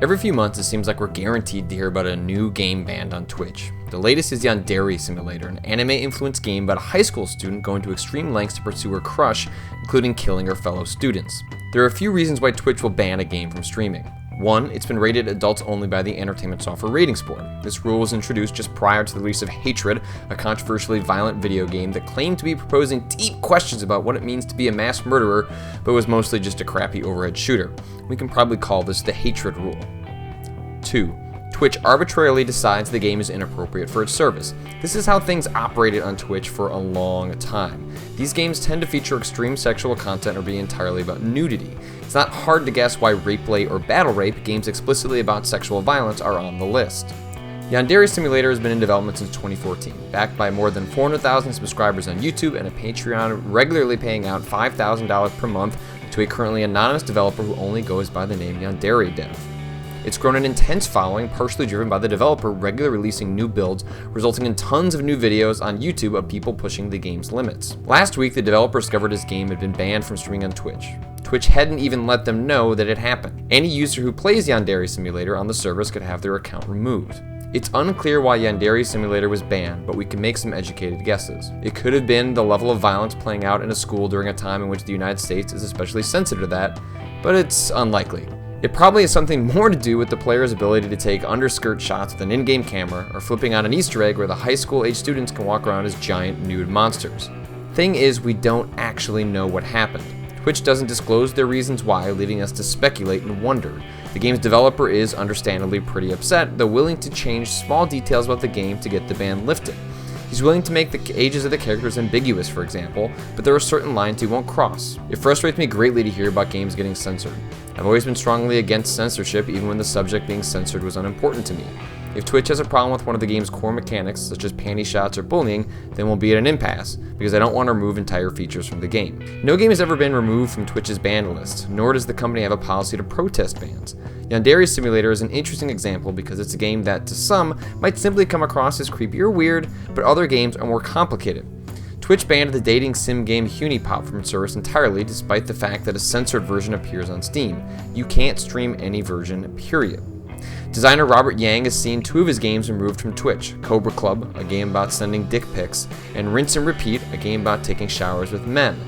Every few months, it seems like we're guaranteed to hear about a new game banned on Twitch. The latest is Yandere Simulator, an anime-influenced game about a high school student going to extreme lengths to pursue her crush, including killing her fellow students. There are a few reasons why Twitch will ban a game from streaming. One, it's been rated adults only by the Entertainment Software Ratings Board. This rule was introduced just prior to the release of Hatred, a controversially violent video game that claimed to be proposing deep questions about what it means to be a mass murderer, but was mostly just a crappy overhead shooter. We can probably call this the Hatred rule. 2. Twitch arbitrarily decides the game is inappropriate for its service. This is how things operated on Twitch for a long time. These games tend to feature extreme sexual content or be entirely about nudity. It's not hard to guess why Rapeplay or Battle Rape, games explicitly about sexual violence, are on the list. Yandere Simulator has been in development since 2014, backed by more than 400,000 subscribers on YouTube and a Patreon regularly paying out $5,000 per month to a currently anonymous developer who only goes by the name Yandere Dev. It's grown an intense following, partially driven by the developer regularly releasing new builds, resulting in tons of new videos on YouTube of people pushing the game's limits. Last week, the developer discovered his game had been banned from streaming on Twitch. Twitch hadn't even let them know that it happened. Any user who plays Yandere Simulator on the service could have their account removed. It's unclear why Yandere Simulator was banned, but we can make some educated guesses. It could have been the level of violence playing out in a school during a time in which the United States is especially sensitive to that, but it's unlikely. It probably has something more to do with the player's ability to take underskirt shots with an in-game camera, or flipping on an Easter egg where the high school-age students can walk around as giant nude monsters. Thing is, we don't actually know what happened. Twitch doesn't disclose their reasons why, leaving us to speculate and wonder. The game's developer is understandably pretty upset, though willing to change small details about the game to get the ban lifted. He's willing to make the ages of the characters ambiguous, for example, but there are certain lines he won't cross. It frustrates me greatly to hear about games getting censored. I've always been strongly against censorship, even when the subject being censored was unimportant to me. If Twitch has a problem with one of the game's core mechanics, such as panty shots or bullying, then we'll be at an impasse, because I don't want to remove entire features from the game. No game has ever been removed from Twitch's ban list, nor does the company have a policy to protest bans. Yandere Simulator is an interesting example because it's a game that, to some, might simply come across as creepy or weird, but other games are more complicated. Twitch banned the dating sim game Hunipop from its service entirely, despite the fact that a censored version appears on Steam. You can't stream any version, period. Designer Robert Yang has seen 2 of his games removed from Twitch: Cobra Club, a game about sending dick pics, and Rinse and Repeat, a game about taking showers with men.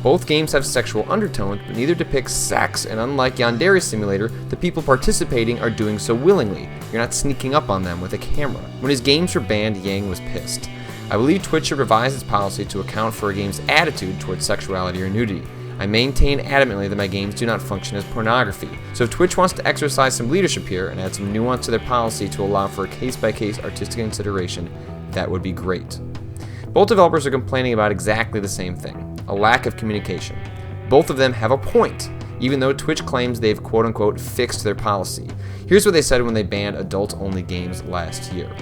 Both games have sexual undertones, but neither depicts sex, and unlike Yandere Simulator, the people participating are doing so willingly. You're not sneaking up on them with a camera. When his games were banned, Yang was pissed. I believe Twitch should revise its policy to account for a game's attitude towards sexuality or nudity. I maintain adamantly that my games do not function as pornography, so if Twitch wants to exercise some leadership here and add some nuance to their policy to allow for a case-by-case artistic consideration, that would be great. Both developers are complaining about exactly the same thing: a lack of communication. Both of them have a point, even though Twitch claims they've quote-unquote fixed their policy. Here's what they said when they banned adult-only games last year.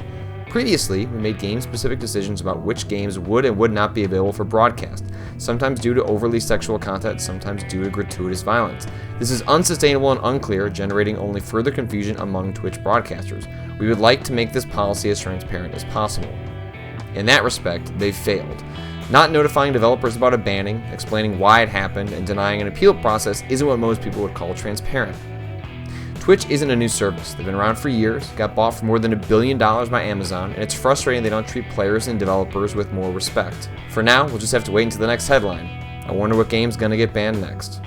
Previously, we made game-specific decisions about which games would and would not be available for broadcast, sometimes due to overly sexual content, sometimes due to gratuitous violence. This is unsustainable and unclear, generating only further confusion among Twitch broadcasters. We would like to make this policy as transparent as possible. In that respect, they've failed. Not notifying developers about a banning, explaining why it happened, and denying an appeal process isn't what most people would call transparent. Twitch isn't a new service. They've been around for years, got bought for more than $1 billion by Amazon, and it's frustrating they don't treat players and developers with more respect. For now, we'll just have to wait until the next headline. I wonder what game's gonna get banned next.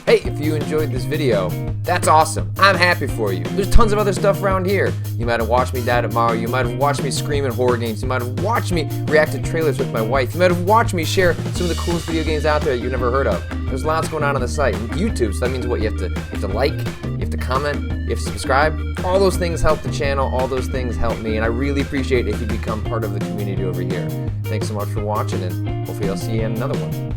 Hey, if you enjoyed this video, that's awesome. I'm happy for you. There's tons of other stuff around here. You might have watched me die at Mario. You might have watched me scream at horror games. You might have watched me react to trailers with my wife. You might have watched me share some of the coolest video games out there you've never heard of. There's lots going on the site. YouTube, so that means what? You have to like, you have to comment, you have to subscribe. All those things help the channel. All those things help me, and I really appreciate it if you become part of the community over here. Thanks so much for watching, and hopefully I'll see you in another one.